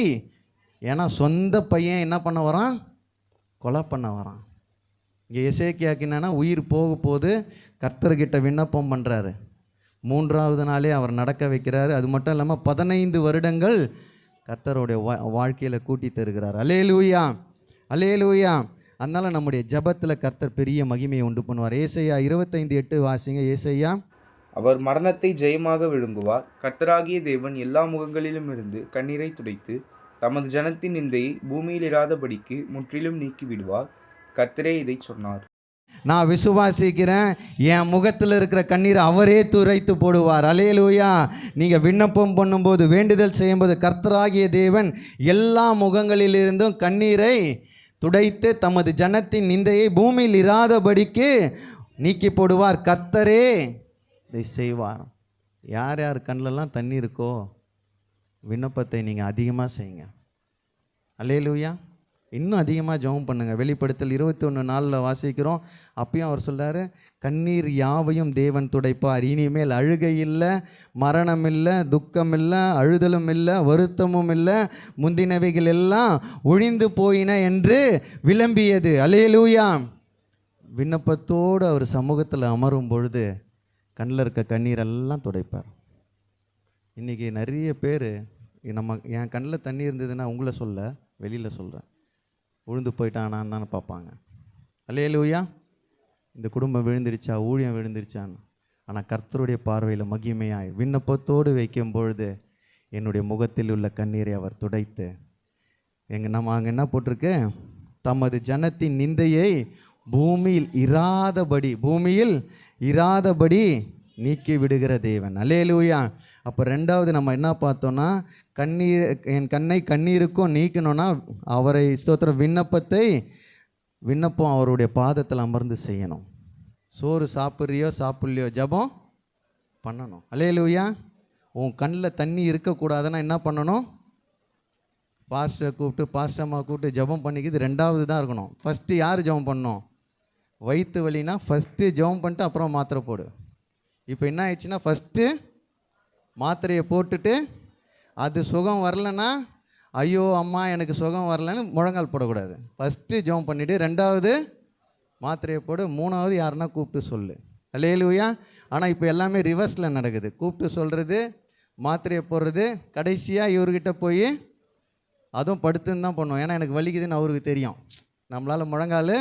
ஏன்னா சொந்த பையன் என்ன பண்ண வரான்? கொலை பண்ண வரான். இங்கே எசேக்கியாக்கு என்னன்னா உயிர் போக போது கர்த்தர்கிட்ட விண்ணப்பம் பண்ணுறாரு. 3வது நாளே அவர் நடக்க வைக்கிறாரு. அது மட்டும் இல்லாமல் 15 வருடங்கள் கர்த்தருடைய வாழ்க்கையில் கூட்டி தருகிறார். அல்லேலூயா, அல்லேலூயா. அதனால் நம்முடைய ஜபத்தில் கர்த்தர் பெரிய மகிமையை உண்டு பண்ணுவார். ஏசாயா 25:8 வாசிங்க. ஏசாயா, அவர் மரணத்தை ஜெயமாக விழுங்குவார். கர்த்தராகிய தேவன் எல்லா முகங்களிலும் இருந்து கண்ணீரை துடைத்து தமது ஜனத்தின் நிந்தையை பூமியில் இராதபடிக்கு முற்றிலும் நீக்கி விடுவார். கர்த்தரே இதை சொன்னார். நான் விசுவாசிக்கிறேன், என் முகத்தில் இருக்கிற கண்ணீரை அவரே துரைத்து போடுவார். அல்லேலூயா. நீங்கள் விண்ணப்பம் பண்ணும்போது, வேண்டுதல் செய்யும்போது கர்த்தராகிய தேவன் எல்லா முகங்களிலிருந்தும் கண்ணீரை துடைத்து தமது ஜனத்தின் நிந்தையை பூமியில் இராதபடிக்கு நீக்கி போடுவார். கர்த்தரே இதை செய்வார். யார் யார் கண்ணிலெல்லாம் தண்ணி இருக்கோ விண்ணப்பத்தை நீங்கள் அதிகமாக செய்யுங்க. அல்லேலூயா. இன்னும் அதிகமாக ஜெபம் பண்ணுங்கள். வெளிப்படுத்தல் 21:4 வாசிக்கிறோம். அப்பயும் அவர் சொல்கிறார், கண்ணீர் யாவையும் தேவன் துடைப்பார். இனிமேல் அழுகை இல்லை, மரணம் இல்லை, துக்கம் இல்லை, அழுதலும் இல்லை, வருத்தமும் இல்லை, முந்தினவைகள் எல்லாம் ஒழிந்து போயின என்று விளம்பியது. அல்லேலூயா. விண்ணப்பத்தோடு அவர் சமூகத்தில் அமரும் பொழுது கண்ணில் இருக்க கண்ணீரெல்லாம் துடைப்பார். இன்றைக்கி நிறைய பேர் என் கண்ணில் தண்ணி இருந்ததுன்னா உங்களை சொல்ல, வெளியில் சொல்கிறேன், விழுந்து போயிட்டானான்னு தானே பார்ப்பாங்க. அல்லேலூயா. இந்த குடும்பம் விழுந்துருச்சா, ஊழியம் விழுந்துருச்சான்னு. ஆனால் கர்த்தருடைய பார்வையில் மகிமையாய் விண்ணப்பத்தோடு வைக்கும் பொழுது என்னுடைய முகத்தில் உள்ள கண்ணீரை அவர் துடைத்து நம்ம அங்கே என்ன போட்டிருக்கு? தமது ஜனத்தின் நிந்தையை பூமியில் இராதபடி நீக்கி விடுகிற தேவன். அல்லேலூயா. அப்போ 2வது நம்ம என்ன பார்த்தோன்னா, என் கண்ணை கண்ணீருக்கும் நீக்கணும்னா அவரை ஸ்தோத்திரம் விண்ணப்பம் அவருடைய பாதத்தில் அமர்ந்து செய்யணும். சோறு சாப்பிட்லையோ ஜபம் பண்ணணும். அல்லேலூயா. உன் கண்ணில் தண்ணி இருக்கக்கூடாதுன்னா என்ன பண்ணணும்? பாஸ்டம்மா கூப்பிட்டு ஜபம் பண்ணிக்கிது 2வது தான் இருக்கணும். ஃபஸ்ட்டு யார் ஜபம் பண்ணணும்? வயிற்று வலினா ஃபஸ்ட்டு ஜபம் பண்ணிட்டு அப்புறம் மாத்திரை போடு. இப்போ என்ன ஆயிடுச்சுன்னா, ஃபஸ்ட்டு மாத்திரையை போட்டுட்டு அது சுகம் வரலன்னா, ஐயோ அம்மா எனக்கு சுகம் வரலன்னு முழங்கால் போடக்கூடாது. ஃபஸ்ட்டு ஜெபம் பண்ணிவிட்டு 2வது மாத்திரையை போடு, 3வது யாருன்னா கூப்பிட்டு சொல்லு. அல்லேலூயா. ஆனால் இப்போ எல்லாமே ரிவர்ஸில் நடக்குது. கூப்பிட்டு சொல்கிறது, மாத்திரையை போடுறது, கடைசியாக இவர்கிட்ட போய் அதுவும் படுத்துன்னு தான் பண்ணுவோம். ஏன்னா எனக்கு வலிக்குதுன்னு அவருக்கு தெரியும். நம்மளால் முழங்கால்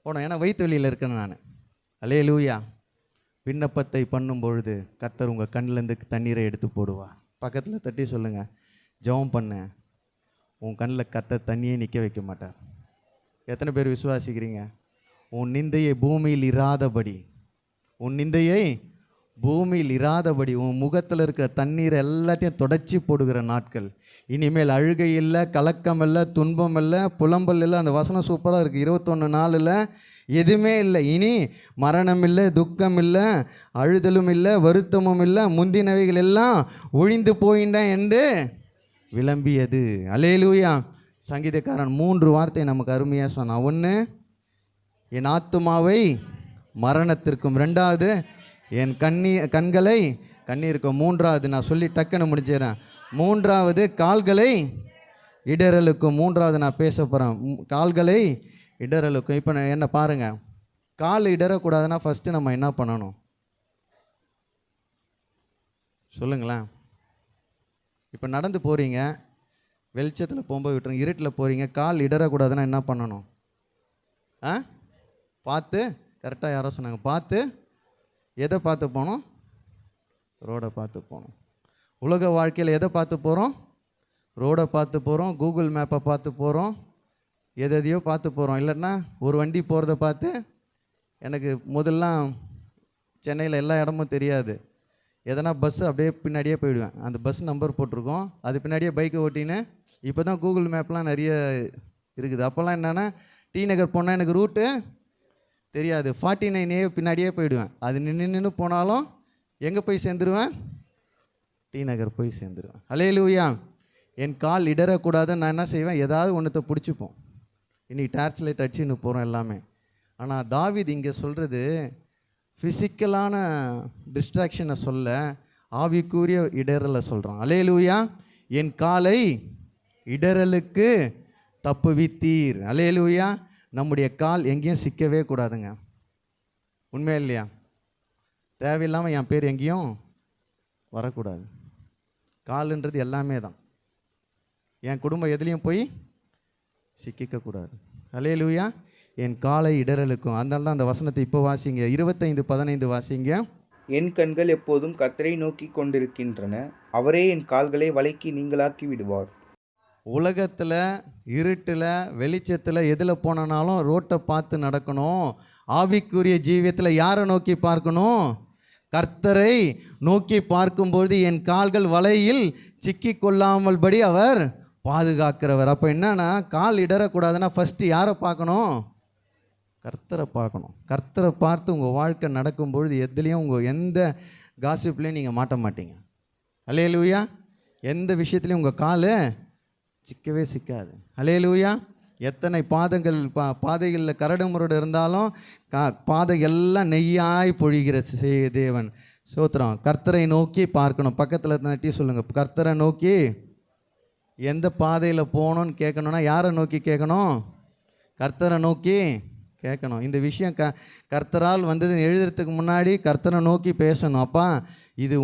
போனோம், ஏன்னா வயிற்று வலியில் இருக்கேன் நான். அல்லேலூயா. விண்ணப்பத்தை பண்ணும் பொழுது கர்த்தர் உங்கள் கண்ணிலேருந்து தண்ணீரை எடுத்து போடுவார். பக்கத்தில் தட்டி சொல்லுங்கள், ஜெபம் பண்ணு, உன் கண்ணில் கர்த்தர் தண்ணியே நிற்க வைக்க மாட்டார். எத்தனை பேர் விசுவாசிக்கிறீங்க? உன் நிந்தையை பூமியில் இராதபடி உன் முகத்தில் இருக்கிற தண்ணீரை எல்லாத்தையும் தொடச்சி போடுகிற நாட்கள். இனிமேல் அழுகை இல்லை, கலக்கம் இல்லை, துன்பம் இல்லை, புலம்பல் இல்லை. அந்த வசனம் சூப்பராக இருக்குது. 21:4 எதுவுமே இல்லை. இனி மரணம் இல்லை, துக்கம் இல்லை, அழுதலும் இல்லை, வருத்தமும் இல்லை, முந்தினவைகள் எல்லாம் ஒழிந்து போயின என்று விளம்பியது. அல்லேலூயா. சங்கீதக்காரன் 3 வார்த்தை நமக்கு அருமையாக சொன்னான். 1, என் ஆத்துமாவை மரணத்திற்கும், 2வது என் கண்களை கண்ணீருக்கும், 3வது நான் சொல்லி டக்குன்னு முடிச்சிடறேன், 3வது கால்களை இடறலுக்கும். 3வது நான் பேச போகிறேன், கால்களை இடறலுக்கும். இப்போ என்ன பாருங்கள், கால் இடறக்கூடாதுன்னா ஃபஸ்ட்டு நம்ம என்ன பண்ணணும் சொல்லுங்களேன். இப்போ நடந்து போகிறீங்க, வெளிச்சத்தில் போகும்போது விட்டுருங்க, இருட்டில் போகிறீங்க, கால் இடறக்கூடாதுன்னா என்ன பண்ணணும்? பார்த்து, கரெக்டாக யாரோ சொன்னாங்க, பார்த்து. எதை பார்த்து போகணும்? ரோடை பார்த்து போகணும். உலக வாழ்க்கையில் எதை பார்த்து போகிறோம்? ரோடை பார்த்து போகிறோம், கூகுள் மேப்பை பார்த்து போகிறோம், எதையோ பார்த்து போகிறோம். இல்லைன்னா ஒரு வண்டி போகிறத பார்த்து, எனக்கு முதல்லாம் சென்னையில் எல்லா இடமும் தெரியாது, எதனா பஸ்ஸு அப்படியே பின்னாடியே போயிடுவேன். அந்த பஸ் நம்பர் போட்டிருக்கோம், அது பின்னாடியே பைக்கை ஓட்டின்னு. இப்போ தான் கூகுள் மேப்லாம் நிறைய இருக்குது. அப்போல்லாம் என்னென்னா டி நகர் போனால் எனக்கு ரூட்டு தெரியாது, 49A பின்னாடியே போயிடுவேன். அது நின்று போனாலும் எங்கே போய் சேர்ந்துருவேன்? டி நகர் போய் சேர்ந்துருவேன். அல்லேலூயா. என் கால் இடறக்கூடாதுன்னு நான் என்ன செய்வேன்? ஏதாவது ஒன்றத்தை பிடிச்சிப்போம். இன்னைக்கு டார்ச் லைட் அடிச்சுன்னு போகிறோம் எல்லாமே. ஆனால் தாவீது இங்கே சொல்கிறது ஃபிசிக்கலான டிஸ்ட்ராக்ஷனை சொல்ல, ஆவிக்குரிய இடறலை சொல்கிறான். அல்லேலூயா. என் காலை இடறலுக்கு தப்புவித்தீர். அல்லேலூயா. நம்முடைய கால் எங்கேயும் சிக்கவே கூடாதுங்க. உண்மையா இல்லையா? தேவையில்லாமல் என் பேர் எங்கேயும் வரக்கூடாது. காலுன்றது எல்லாமே தான். என் குடும்பம் எதுலேயும் போய் சிக்கிக்கக்கூடாது. அல்லேலூயா. என் காலை இடறலுக்கும். அதனால தான் அந்த வசனத்தை இப்போ வாசிங்க, 25:15 வாசிங்க. என் கண்கள் எப்போதும் கர்த்தரை நோக்கி கொண்டிருக்கின்றன, அவரே என் கால்களை வலைக்கு நீங்களாக்கி விடுவார். உலகத்தில் இருட்டில் வெளிச்சத்தில் எதில் போனாலும் ரோட்டை பார்த்து நடக்கணும். ஆவிக்குரிய ஜீவியத்தில் யாரை நோக்கி பார்க்கணும்? கர்த்தரை நோக்கி பார்க்கும்பொழுது என் கால்கள் வலையில் சிக்கி கொள்ளாமல் படி அவர் பாதுகாக்கிறவர். அப்போ என்னன்னா, கால் இடறக்கூடாதுன்னா ஃபஸ்ட்டு யாரை பார்க்கணும்? கர்த்தரை பார்க்கணும். கர்த்தரை பார்த்து உங்கள் வாழ்க்கை நடக்கும்பொழுது எதுலேயும் உங்கள் எந்த காசிப்லேயும் நீங்கள் மாட்ட மாட்டீங்க. அல்லேலூயா. எந்த விஷயத்துலையும் உங்கள் கால் சிக்கவே சிக்காது. அல்லேலூயா. எத்தனை பாதங்கள் பாதைகளில் கரடு முரடு இருந்தாலும் பாதை எல்லாம் நெய்யாய் பொழிகிற தேவன். சோத்திரம். கர்த்தரை நோக்கி பார்க்கணும். பக்கத்தில் நட்டி சொல்லுங்கள், கர்த்தரை நோக்கி. எந்த பாதையில் போகணும்னு கேட்கணுன்னா யாரை நோக்கி கேட்கணும்? கர்த்தரை நோக்கி கேட்கணும். இந்த விஷயம் கர்த்தரால் வந்தது எழுதுறதுக்கு முன்னாடி கர்த்தரை நோக்கி பேசணும். அப்பா, இது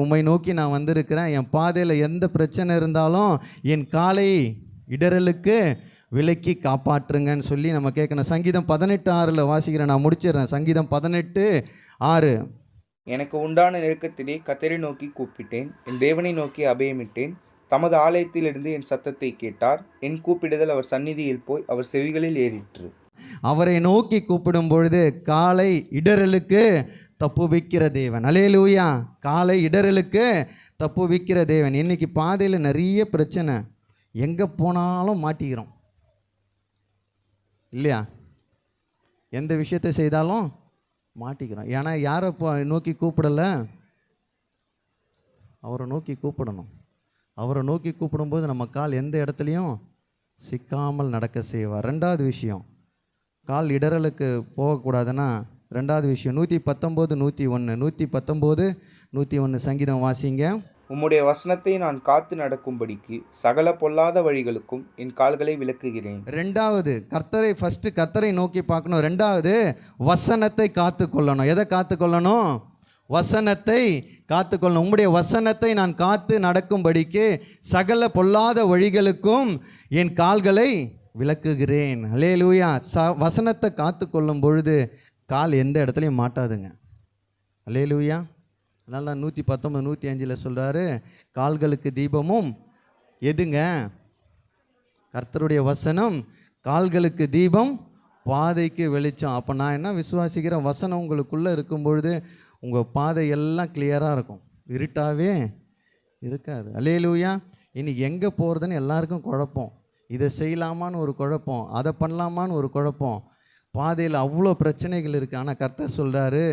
உம்மை நோக்கி நான் வந்திருக்கிறேன். என் பாதையில் எந்த பிரச்சனை இருந்தாலும் என் காலை இடறலுக்கு விலக்கி காப்பாற்றுங்கன்னு சொல்லி நம்ம கேட்கணும். சங்கீதம் 18:6 வாசிக்கிறேன், நான் முடிச்சிடுறேன். சங்கீதம் 18:6. எனக்கு உண்டான நெருக்கத்திலே கர்த்தரை நோக்கி கூப்பிட்டேன், என் தேவனை நோக்கி அபயமிட்டேன். தமது ஆலயத்திலிருந்து என் சத்தத்தை கேட்டார். என் கூப்பிடுதல் அவர் சந்நிதியில் போய் அவர் செவிகளில் ஏறிற்று. அவரை நோக்கி கூப்பிடும் பொழுது காலை இடறலுக்கு தப்புவிக்கிற தேவன். அல்லேலூயா. காலை இடறலுக்கு தப்புவிக்கிற தேவன். இன்னைக்கு பாதையில் நிறைய பிரச்சனை, எங்கே போனாலும் மாட்டிக்கிறோம் இல்லையா? எந்த விஷயத்தை செய்தாலும் மாட்டிக்கிறோம். ஏன்னா யாரை நோக்கி கூப்பிடலை? அவரை நோக்கி கூப்பிடணும். அவரை நோக்கி கூப்பிடும்போது நம்ம கால் எந்த இடத்துலையும் சிக்காமல் நடக்க செய்வார். ரெண்டாவது விஷயம், கால் இடறலுக்கு போகக்கூடாதுன்னா ரெண்டாவது விஷயம் 119, 101. 119, 101 சங்கீதம் வாசிங்க. உம்முடைய வசனத்தை நான் காத்து நடக்கும்படிக்கு சகல பொல்லாத வழிகளுக்கும் என் கால்களை விலக்குகிறேன். ரெண்டாவது கர்த்தரை நோக்கி பார்க்கணும். ரெண்டாவது வசனத்தை காத்து கொள்ளணும். எதை காத்து கொள்ளணும்? வசனத்தை காத்துக்கொள்ளணும். உம்முடைய வசனத்தை நான் காத்து நடக்கும்படிக்கு சகல பொல்லாத வழிகளுக்கும் என் கால்களை விலக்குகிறேன். அல்லேலூயா. வசனத்தை காத்து கொள்ளும் பொழுது கால் எந்த இடத்துலையும் மாட்டாதுங்க. அல்லேலூயா. அதனால தான் 119, 105 சொல்கிறாரு, கால்களுக்கு தீபமும் எதுங்க? கர்த்தருடைய வசனம். கால்களுக்கு தீபம், பாதைக்கு வெளிச்சம். அப்போ நான் என்ன விசுவாசிக்கிறேன்? வசனம் உங்களுக்குள்ளே இருக்கும் பொழுது உங்கள் பாதை எல்லாம் கிளியராக இருக்கும், இருட்டாகவே இருக்காது. அல்லேலூயா. இன்னைக்கு எங்கே போகிறதுன்னு எல்லாருக்கும் குழப்பம். இதை செய்யலாமான்னு ஒரு குழப்பம், அதை பண்ணலாமான்னு ஒரு குழப்பம். பாதையில் அவ்வளோ பிரச்சனைகள் இருக்குது. ஆனால் கர்த்தர் சொல்கிறாரு,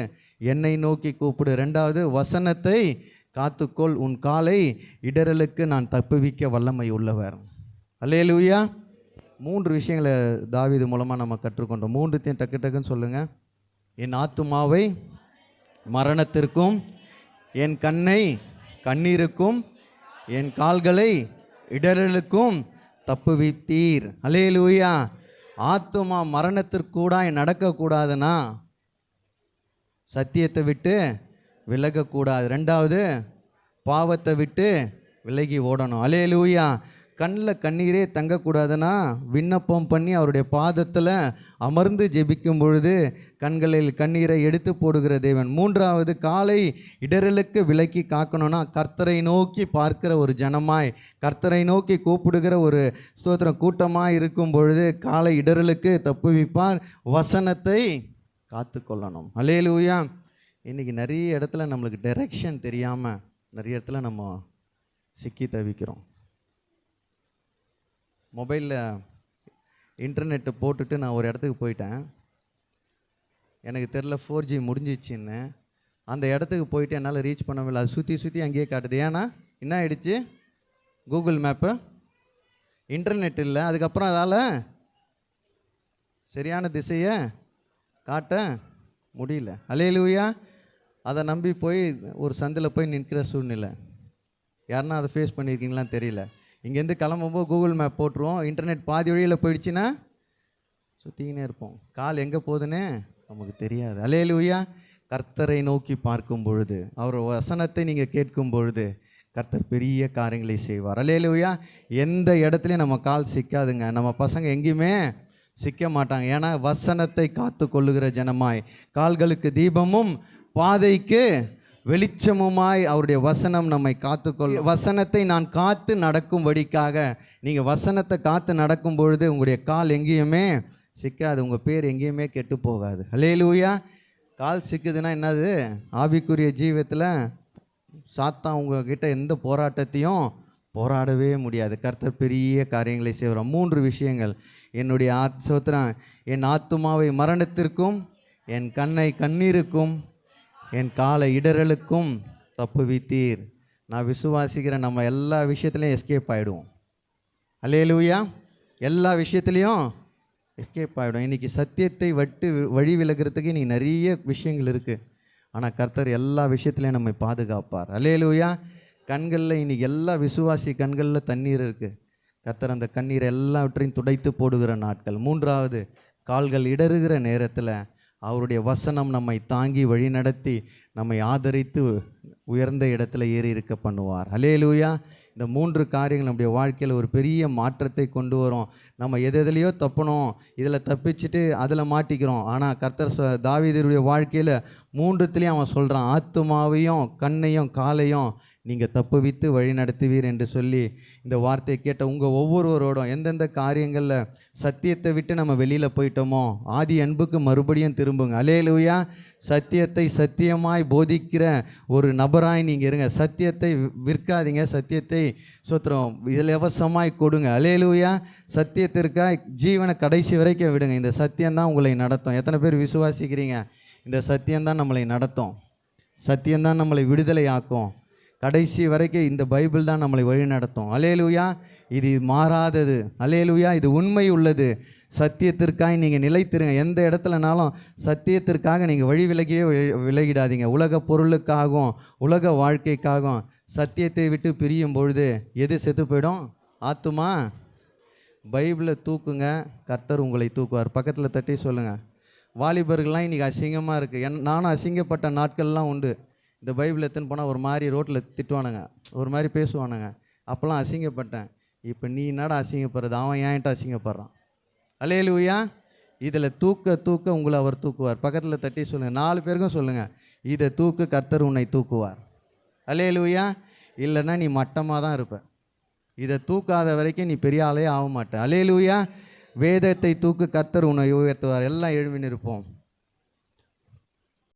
என்னை நோக்கி கூப்பிடு. ரெண்டாவது, வசனத்தை காத்துக்கொள், உன் காலை இடறலுக்கு நான் தப்புவிக்க வல்லமை உள்ளவர். அல்லேலூயா. 3 விஷயங்களை தாவீது மூலமாக நம்ம கற்றுக்கொண்டோம். 3 டக்குன்னு சொல்லுங்கள். என் ஆத்துமாவை மரணத்திற்கும், என் கண்ணை கண்ணீருக்கும், என் கால்களை இடறலுக்கும் தப்புவித்தீர். அல்லேலூயா. ஆத்துமா மரணத்திற்கூடாய் நடக்கக்கூடாதுன்னா சத்தியத்தை விட்டு விலகக்கூடாது. ரெண்டாவது, பாவத்தை விட்டு விலகி ஓடணும். அல்லேலூயா. கண்ணில் கண்ணீரே தங்கக்கூடாதுன்னா விண்ணப்பம் பண்ணி அவருடைய பாதத்தில் அமர்ந்து ஜெபிக்கும் பொழுது கண்களில் கண்ணீரை எடுத்து போடுகிற தேவன். மூன்றாவது, காலை இடறலுக்கு விலக்கி காக்கணும்னா கர்த்தரை நோக்கி பார்க்கிற ஒரு ஜனமாய், கர்த்தரை நோக்கி கூப்பிடுகிற ஒரு ஸ்தோத்திரம் கூட்டமாக இருக்கும் பொழுது காலை இடறலுக்கு தப்புவிப்பார். வசனத்தை காத்து கொள்ளணும். அல்லேலூயா. இன்றைக்கி நிறைய இடத்துல நம்மளுக்கு டைரெக்ஷன் தெரியாமல் நிறைய இடத்துல நம்ம சிக்கி தவிக்கிறோம். மொபைலில் இன்டர்நெட்டு போட்டுட்டு நான் ஒரு இடத்துக்கு போயிட்டேன். எனக்கு தெரில 4G முடிஞ்சிச்சின்னு. அந்த இடத்துக்கு போயிட்டு என்னால் ரீச் பண்ண முடியல. அது சுற்றி சுற்றி அங்கேயே காட்டுது. ஏன்னா என்ன ஆயிடுச்சு, கூகுள் மேப்பு இன்டர்நெட் இல்லை. அதுக்கப்புறம் அதால் சரியான திசையை காட்ட முடியல. அல்லேலூயா. அதை நம்பி போய் ஒரு சந்தில் போய் நிற்கிற சூழ்நிலை. யாருன்னா அதை ஃபேஸ் பண்ணியிருக்கீங்களான்னு தெரியல. இங்கேருந்து கிளம்பும்போது கூகுள் மேப் போட்டுருவோம். இன்டர்நெட் பாதி வழியில் போயிடுச்சுன்னா சுற்றிக்கினே இருப்போம். கால் எங்கே போகுதுன்னே நமக்கு தெரியாது. அல்லேலூயா. கர்த்தரை நோக்கி பார்க்கும் பொழுது, அவர் வசனத்தை நீங்கள் கேட்கும் பொழுது கர்த்தர் பெரிய காரியங்களை செய்வார். அல்லேலூயா. எந்த இடத்துலையும் நம்ம கால் சிக்காதுங்க. நம்ம பசங்க எங்கேயுமே சிக்க மாட்டாங்க. ஏன்னா வசனத்தை காத்து கொள்ளுகிற ஜனமாய், கால்களுக்கு தீபமும் பாதைக்கு வெளிச்சமுமாய் அவருடைய வசனம் நம்மை காத்துக்கொள். வசனத்தை நான் காத்து நடக்கும்படிக்காக, நீங்கள் வசனத்தை காத்து நடக்கும் பொழுது உங்களுடைய கால் எங்கேயுமே சிக்காது, உங்கள் பேர் எங்கேயுமே கெட்டு போகாது. அல்லேலூயா. கால் சிக்குதுன்னா என்னது, ஆவிக்குரிய ஜீவத்தில் சாத்தான் உங்ககிட்ட எந்த போராட்டத்தையும் போராடவே முடியாது. கர்த்தர் பெரிய காரியங்களை செய்வார். 3 விஷயங்கள். என்னுடைய சோத்திரம், என் ஆத்துமாவை மரணத்திற்கும், என் கண்ணை கண்ணீருக்கும், என் காலை இடறலுக்கும் தப்புவித்தீர். நான் விசுவாசிக்கிறேன், நம்ம எல்லா விஷயத்துலையும் எஸ்கேப் ஆகிடுவோம். அல்லேலூயா. எல்லா விஷயத்துலையும் எஸ்கேப் ஆகிடும். இன்றைக்கி சத்தியத்தை வழி விலகிறதுக்கு இன்றைக்கி நிறைய விஷயங்கள் இருக்குது. ஆனால் கர்த்தர் எல்லா விஷயத்துலையும் நம்மை பாதுகாப்பார். அல்லேலூயா. கண்களில் இன்றைக்கி எல்லா விசுவாசி கண்களில் தண்ணீர் இருக்குது. கர்த்தர் அந்த கண்ணீரை எல்லாவற்றையும் துடைத்து போடுகிற நாட்கள். 3வது, கால்கள் இடறுகிற நேரத்தில் அவருடைய வசனம் நம்மை தாங்கி வழிநடத்தி நம்மை ஆதரித்து உயர்ந்த இடத்துல ஏறி இருக்க பண்ணுவார். அல்லேலூயா. இந்த 3 காரியங்கள் நம்முடைய வாழ்க்கையில் ஒரு பெரிய மாற்றத்தை கொண்டு வரும். நம்ம எதுலையோ தப்பணும், இதில் தப்பிச்சுட்டு அதில் மாட்டிக்கிறோம். ஆனால் கர்த்தர் தாவீதுடைய வாழ்க்கையில் 3த்துலேயும் அவன் சொல்கிறான், ஆத்துமாவையும் கண்ணையும் காலையும் நீங்கள் தப்புவித்து வழி நடத்துவீர் என்று சொல்லி இந்த வார்த்தையை கேட்ட உங்கள் ஒவ்வொருவரோடும் எந்தெந்த காரியங்களில் சத்தியத்தை விட்டு நம்ம வெளியில் போயிட்டோமோ ஆதி அன்புக்கு மறுபடியும் திரும்புங்க. அல்லேலூயா. சத்தியத்தை சத்தியமாய் போதிக்கிற ஒரு நபராய் நீங்கள் இருங்க. சத்தியத்தை விற்காதீங்க, சத்தியத்தை சோத்திரம் இலவசமாய் கொடுங்க. அல்லேலூயா. சத்தியத்திற்காக ஜீவனை கடைசி வரைக்கும் விடுங்க. இந்த சத்தியம்தான் உங்களை நடத்தும். எத்தனை பேர் விசுவாசிக்கிறீங்க? இந்த சத்தியம்தான் நம்மளை நடத்தும், சத்தியம்தான் நம்மளை விடுதலை ஆக்கும். கடைசி வரைக்கும் இந்த பைபிள் தான் நம்மளை வழி நடத்தும். அல்லேலூயா. இது மாறாதது. அல்லேலூயா. இது உண்மை உள்ளது. சத்தியத்திற்காக நீங்கள் நிலைத்திருங்க. எந்த இடத்துலனாலும் சத்தியத்திற்காக நீங்கள் வழி விலகிடாதீங்க. உலக பொருளுக்காகவும் உலக வாழ்க்கைக்காகவும் சத்தியத்தை விட்டு பிரியும் பொழுது எது செத்து போயிடும்? ஆத்துமா. பைபிளை தூக்குங்க, கர்த்தர் உங்களை தூக்குவார். பக்கத்தில் தட்டி சொல்லுங்கள். வாலிபர்கள்லாம் இன்றைக்கி அசிங்கமாக இருக்குது. நானும் அசிங்கப்பட்ட நாட்கள்லாம் உண்டு. இந்த பைபிள் எடுத்துன்னு போனால் ஒரு மாதிரி ரோட்டில் திட்டுவானுங்க, ஒரு மாதிரி பேசுவானுங்க. அப்போல்லாம் அசிங்கப்பட்டேன். இப்போ நீ என்னடா அசிங்கப்படுறது, அவன் ஏன்ட்ட அசிங்கப்படுறான். அல்லேலூயா. இதில் தூக்க உங்களை அவர் தூக்குவார். பக்கத்தில் தட்டி சொல்லுங்கள். 4 பேருக்கும் சொல்லுங்கள், இதை தூக்கு, கர்த்தர் உன்னை தூக்குவார். அல்லேலூயா. இல்லைன்னா நீ மட்டமாக தான் இருப்ப. இதை தூக்காத வரைக்கும் நீ பெரிய ஆளே ஆக மாட்ட. அல்லேலூயா. வேதத்தை தூக்கு, கர்த்தர் உன்னை உயர்த்துவார். எல்லாம் எழும்பி நிற்போம்.